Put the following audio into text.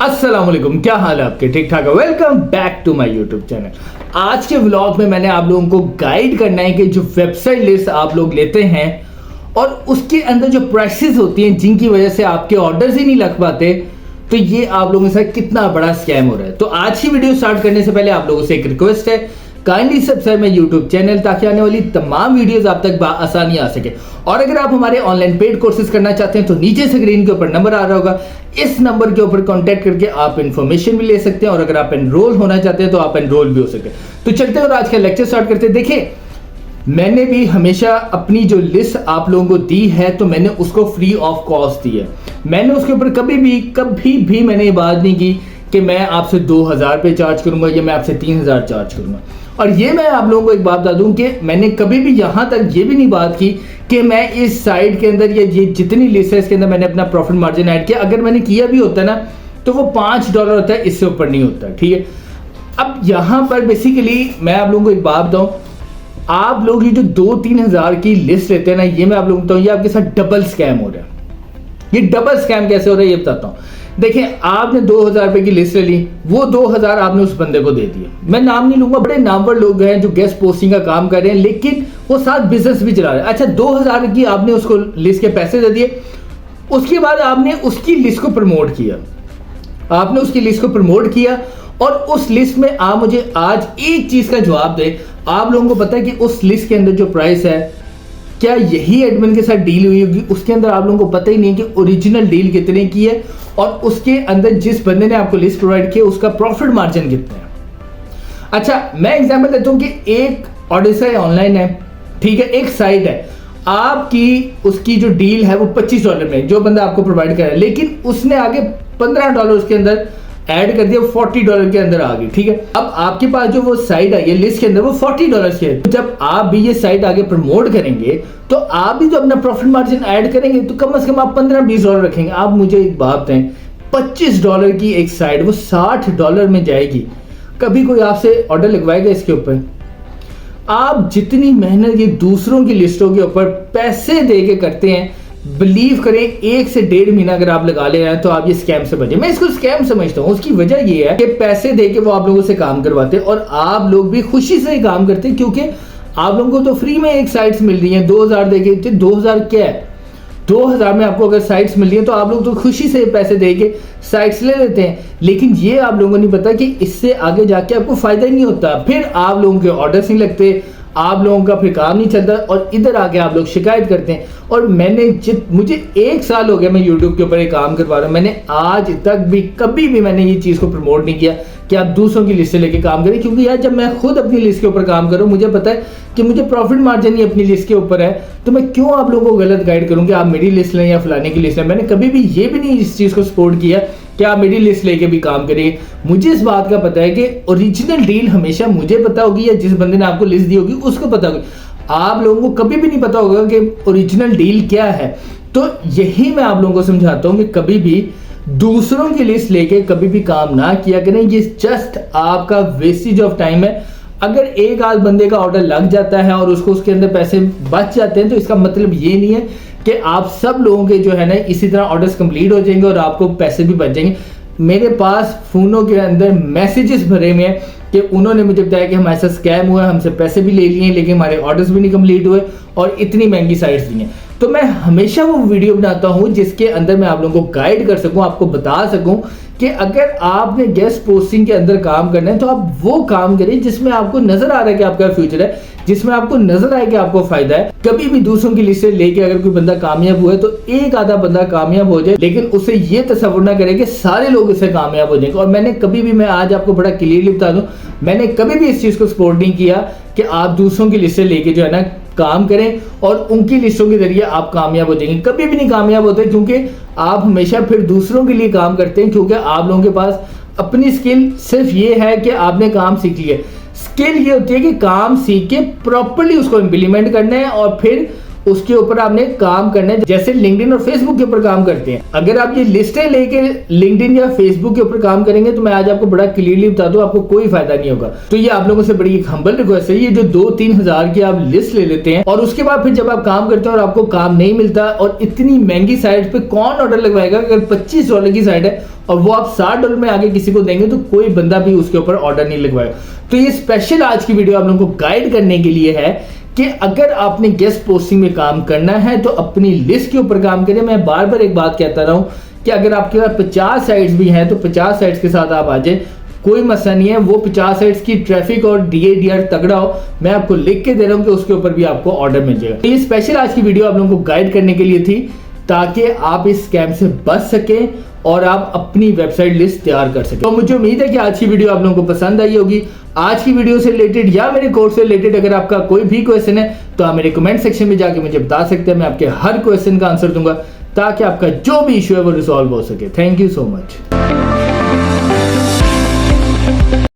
अस्सलाम वालेकुम, क्या हाल है आपके? ठीक ठाक है। Welcome back to my YouTube channel. आज के व्लॉग में मैंने आप लोगों को गाइड करना है कि जो वेबसाइट लिस्ट आप लोग लेते हैं और उसके अंदर जो प्राइसेस होती हैं जिनकी वजह से आपके ऑर्डर्स ही नहीं लग पाते, तो ये आप लोगों के साथ कितना बड़ा स्कैम हो रहा है। तो आज की वीडियो स्टार्ट करने से पहले आप लोगों से एक रिक्वेस्ट है, kindly subscribe my YouTube channel ताकि आने वाली तमाम वीडियोस आप तक आसानी आ सके। और अगर आप हमारे ऑनलाइन पेड कोर्सेज करना चाहते हैं तो नीचे स्क्रीन के ऊपर नंबर आ रहा होगा, इस नंबर के ऊपर कांटेक्ट करके आप इन्फॉर्मेशन भी ले सकते हैं और अगर आप एनरोल होना चाहते हैं तो आप एनरोल भी हो सकते हैं। तो चलते हैं और आज का लेक्चर स्टार्ट करते हैं। देखिए, मैंने भी हमेशा अपनी जो लिस्ट आप लोगों को दी है तो मैंने उसको फ्री ऑफ कॉस्ट दी है। मैंने उसके ऊपर कभी भी मैंने ये बात नहीं की कि मैं आपसे 2000 पे चार्ज करूंगा या मैं आपसे 3000 चार्ज करूंगा। और ये मैं आप लोगों को एक बात बता दूं कि मैंने कभी भी यहां तक ये भी नहीं बात की कि मैं इस साइट के अंदर ये जितनी लिस्ट है इसके अंदर मैंने अपना प्रॉफिट मार्जिन ऐड किया। अगर मैंने किया भी होता ना तो वो $5 होता है, इससे ऊपर नहीं होता। ठीक है, अब यहां पर बेसिकली मैं आप लोगों को एक बात बताऊं, आप लोग ये जो 2-3 हजार की लिस्ट लेते हैं ना, ये मैं आप लोगों को बताऊं, ये आपके साथ डबल स्कैम हो रहा है। ये डबल स्कैम कैसे हो रहा है ये बताता हूं। देखिए, आपने 2000 रुपए की लिस्ट ले ली, वो 2000 आपने उस बंदे को दे दिए। मैं नाम नहीं लूंगा, बड़े नामवर लोग हैं जो गेस्ट पोस्टिंग का काम कर रहे हैं लेकिन वो साथ बिजनेस भी चला रहे हैं। अच्छा, 2000 की आपने उसको लिस्ट के पैसे दे दिए, उसके बाद आपने उसकी लिस्ट को प्रमोट किया, आपने उसकी लिस्ट को प्रमोट किया और उस लिस्ट में आप मुझे आज एक चीज का जवाब दे। आप लोगों को पता है कि उस लिस्ट के अंदर जो प्राइस है, क्या यही एडमिन के साथ डील हुई होगी? उसके अंदर आप लोगों को पता ही नहीं कि ओरिजिनल डील कितने की है और उसके अंदर जिस बंदे ने आपको लिस्ट प्रोवाइड किया उसका प्रॉफिट मार्जिन कितना है। अच्छा, मैं एग्जांपल देता हूं कि एक ओडिशा ऑनलाइन है, ठीक है, एक साइट है, आपकी उसकी जो डील है वो $25 में जो बंदा आपको प्रोवाइड कर रहा है, लेकिन उसने आगे $15 उसके अंदर ऐड कर दिया, $40 के अंदर आ गई। ठीक है, अब आपके पास जो वो साइट है ये लिस्ट के अंदर वो $40 की है। जब आप भी ये साइट आगे प्रमोट करेंगे तो आप भी जो अपना प्रॉफिट मार्जिन ऐड करेंगे तो कम से कम आप $15-20 रखेंगे। आप मुझे एक बात बताएं, $25 की एक साइट वो $60 में जाएगी, कभी कोई आपसे ऑर्डर लगवाएगा इसके ऊपर? आप जितनी मेहनत ये दूसरों की लिस्टों के ऊपर पैसे दे के करते हैं, बिलीव करें 1 से 1.5 महीना अगर आप लगा ले रहे हैं तो आप ये स्कैम से बचे। मैं इसको स्कैम समझता हूं। उसकी वजह ये है कि पैसे दे के वो आप लोगों से काम करवाते हैं और आप लोग भी खुशी से काम करते हैं क्योंकि आप लोगों को तो फ्री में एक साइट्स मिल रही हैं। 2000 दे के, 2000 क्या है, 2000 में आपको अगर साइट्स मिल रही है तो आप लोग तो खुशी से पैसे दे के साइट्स ले लेते हैं। लेकिन ये आप लोगों को नहीं पता कि इससे आगे जाके आपको फायदा ही नहीं होता, फिर आप लोगों के ऑर्डर्स नहीं लगते, आप लोगों का फिर काम नहीं चलता और इधर आके आप लोग शिकायत करते हैं। और मुझे 1 साल हो गया मैं YouTube के ऊपर ये काम करवा रहा हूँ, मैंने आज तक भी कभी भी मैंने ये चीज़ को प्रमोट नहीं किया कि आप दूसरों की लिस्ट से लेके काम करें, क्योंकि यार जब मैं खुद अपनी लिस्ट के ऊपर काम करूँ, मुझे पता है कि मुझे प्रॉफिट मार्जिन ही अपनी लिस्ट के ऊपर है, तो मैं क्यों आप लोगों को गलत गाइड करूँ कि आप मेरी लिस्ट लें या फलाने की लिस्ट लें। मैंने कभी भी ये भी नहीं इस चीज़ को सपोर्ट किया कि आप मेरी लिस्ट लेके भी काम करिए। मुझे इस बात का पता है कि ओरिजिनल डील हमेशा मुझे पता होगी या जिस बंदे ने आपको लिस्ट दी होगी उसको पता होगी। आप लोगों को कभी भी नहीं पता होगा कि ओरिजिनल डील क्या है। तो यही मैं आप लोगों को समझाता हूं कि कभी भी दूसरों की लिस्ट लेके कभी भी काम ना किया करें। ये जस्ट आपका वेस्टेज ऑफ टाइम है। अगर एक आध बंदे का ऑर्डर लग जाता है और उसको उसके अंदर पैसे बच जाते हैं तो इसका मतलब ये नहीं है कि आप सब लोगों के जो है ना इसी तरह ऑर्डर्स कंप्लीट हो जाएंगे और आपको पैसे भी बच जाएंगे। मेरे पास फोनों के अंदर मैसेजेस भरे हुए हैं कि उन्होंने मुझे बताया कि हमारे साथ स्कैम हुआ, हमसे पैसे भी ले लिए लेकिन हमारे ऑर्डर्स भी नहीं कंप्लीट हुए और इतनी महंगी साइट्स दी हैं। तो मैं हमेशा वो वीडियो बनाता हूं जिसके अंदर मैं आप लोगों को गाइड कर सकूं, आपको बता सकूं कि अगर आपने गेस्ट पोस्टिंग के अंदर काम करना है तो आप वो काम करें जिसमें आपको नजर आ रहा है कि आपका फ्यूचर है, जिसमें आपको नजर आए कि आपको फायदा है। कभी भी दूसरों की लिस्ट लेके अगर कोई बंदा कामयाब हुआ है तो एक आधा बंदा कामयाब हो जाए, लेकिन उसे ये तसव्वुर ना करे कि सारे लोग इससे कामयाब हो जाएंगे। और मैंने कभी भी, मैं आज आपको बड़ा क्लियरली बता दूं, मैंने कभी भी इस चीज को सपोर्ट नहीं किया कि आप दूसरों की लिस्ट लेके जो है ना काम करें और उनकी लिस्टों के जरिए आप कामयाब हो जाएंगे। कभी भी नहीं कामयाब होते क्योंकि आप हमेशा फिर दूसरों के लिए काम करते हैं, क्योंकि आप लोगों के पास अपनी स्किल सिर्फ ये है कि आपने काम सीख लिया। स्किल ये होती है कि काम सीख के प्रॉपर्ली उसको इम्प्लीमेंट करना है और फिर उसके ऊपर आपने काम करना है, जैसे लिंक्डइन और फेसबुक के ऊपर काम करते हैं। अगर आप ये लिस्टें लेके लिंक्डइन या फेसबुक के ऊपर काम करेंगे तो मैं आज आपको बड़ा क्लियरली बता दूं, आपको कोई फायदा नहीं होगा। तो ये आप लोगों से बड़ी एक हम्बल रिक्वेस्ट है, ये जो 2-3 हजार की आप लिस्ट ले लेते हैं और उसके बाद फिर जब आप काम करते हैं और आपको काम नहीं मिलता, और इतनी महंगी साइट पे कौन ऑर्डर लगवाएगा? अगर $25 की साइट है और वो आप $60 में आगे किसी को देंगे तो कोई बंदा भी उसके ऊपर ऑर्डर नहीं लगवाएगा। तो ये स्पेशल आज की वीडियो आप लोगों को गाइड करने के लिए है कि अगर आपने गेस्ट पोस्टिंग में काम करना है तो अपनी लिस्ट के ऊपर काम करें। मैं बार बार एक बात कहता रहा हूं कि अगर आपके पास 50 साइट्स भी हैं तो 50 साइट्स के साथ आप आ जाए, कोई मसला नहीं है। वो 50 साइट्स की ट्रैफिक और DADR तगड़ा हो, मैं आपको लिख के दे रहा हूं कि उसके ऊपर भी आपको ऑर्डर मिल जाएगा। तो ये स्पेशल आज की वीडियो आप लोगों को गाइड करने के लिए थी ताकि आप इस स्कैम से बच सकें और आप अपनी वेबसाइट लिस्ट तैयार कर सकें। तो मुझे उम्मीद है कि आज की वीडियो आप लोगों को पसंद आई होगी। आज की वीडियो से रिलेटेड या मेरे कोर्स से रिलेटेड अगर आपका कोई भी क्वेश्चन है तो आप मेरे कमेंट सेक्शन में जाके मुझे बता सकते हैं, मैं आपके हर क्वेश्चन का आंसर दूंगा ताकि आपका जो भी इशू है वो रिजॉल्व हो सके। Thank you so much.